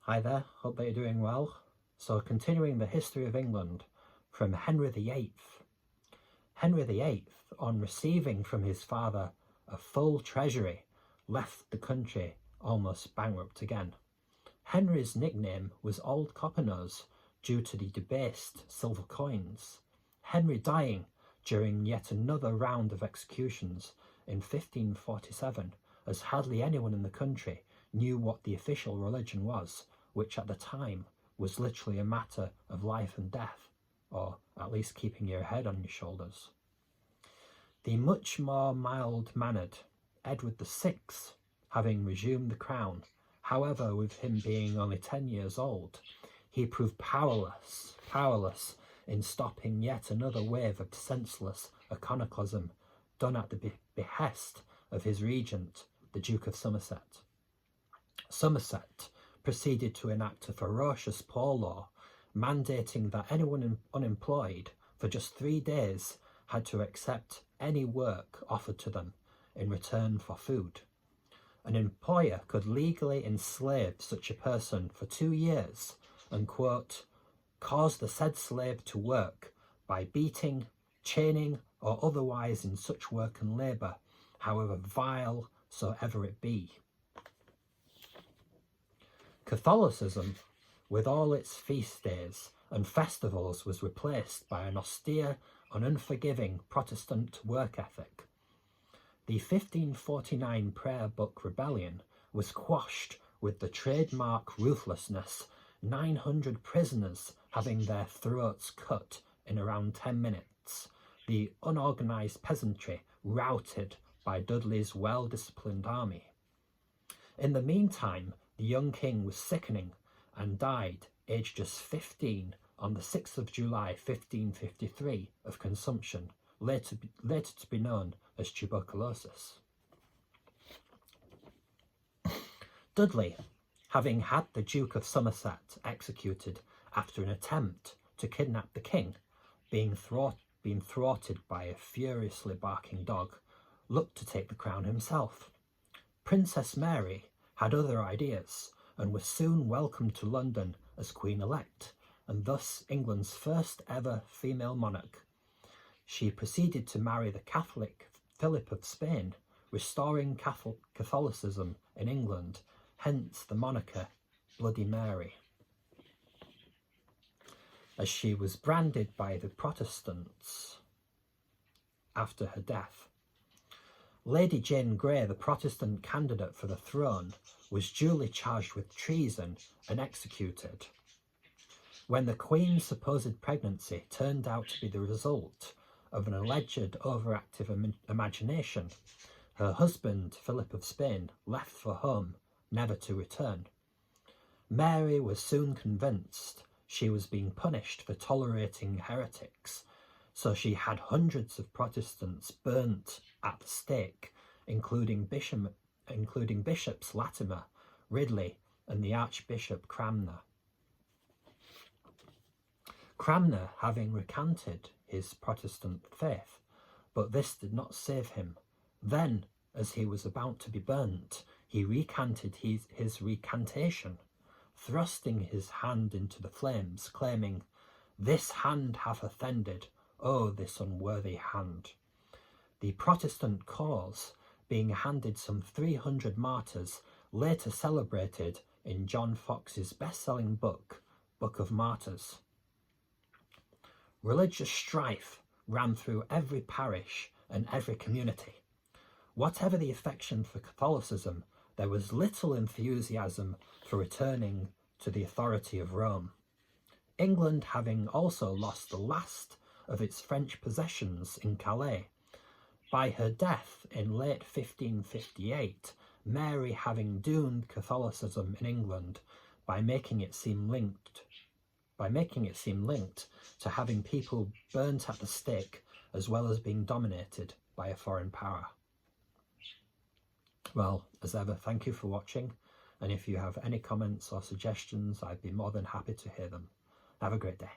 Hi there, hope that you're doing well. So continuing the history of England from Henry VIII. Henry VIII, on receiving from his father a full treasury, left the country almost bankrupt again. Henry's nickname was Old Coppernose due to the debased silver coins. Henry dying during yet another round of executions in 1547, as hardly anyone in the country knew what the official religion was, which at the time was literally a matter of life and death, or at least keeping your head on your shoulders. The much more mild-mannered Edward VI, having resumed the crown, however, with him being only 10 years old, he proved powerless in stopping yet another wave of senseless iconoclasm done at the behest of his regent, the Duke of Somerset. Somerset proceeded to enact a ferocious poor law, mandating that anyone unemployed for just 3 days had to accept any work offered to them in return for food. An employer could legally enslave such a person for 2 years and, quote, cause the said slave to work by beating, chaining, or otherwise in such work and labour, however vile soever it be. Catholicism, with all its feast days and festivals, was replaced by an austere and unforgiving Protestant work ethic. The 1549 Prayer Book Rebellion was quashed with the trademark ruthlessness, 900 prisoners having their throats cut in around 10 minutes, the unorganised peasantry routed by Dudley's well-disciplined army. In the meantime, the young king was sickening and died, aged just 15, on the 6th of July 1553 of consumption, later to be known as tuberculosis. Dudley, having had the Duke of Somerset executed after an attempt to kidnap the king, being thwarted by a furiously barking dog, looked to take the crown himself. Princess Mary had other ideas and was soon welcomed to London as Queen-elect, and thus England's first ever female monarch. She proceeded to marry the Catholic Philip of Spain, restoring Catholicism in England, hence the moniker Bloody Mary, as she was branded by the Protestants after her death. Lady Jane Grey, the Protestant candidate for the throne, was duly charged with treason and executed. When the Queen's supposed pregnancy turned out to be the result of an alleged overactive imagination, her husband, Philip of Spain, left for home, never to return. Mary was soon convinced she was being punished for tolerating heretics, so she had hundreds of Protestants burnt at the stake, including Bishops Latimer, Ridley, and the Archbishop Cranmer. Cranmer having recanted his Protestant faith, but this did not save him. Then, as he was about to be burnt, he recanted his recantation, thrusting his hand into the flames, claiming, "This hand hath offended, oh, this unworthy hand." The Protestant cause being handed some 300 martyrs, later celebrated in John Foxe's best-selling book, Book of Martyrs. Religious strife ran through every parish and every community. Whatever the affection for Catholicism, there was little enthusiasm for returning to the authority of Rome. England having also lost the last of its French possessions in Calais. By her death in late 1558, Mary having doomed Catholicism in England by making it seem linked to having people burnt at the stake, as well as being dominated by a foreign power. Well, as ever, thank you for watching, and if you have any comments or suggestions, I'd be more than happy to hear them. Have a great day.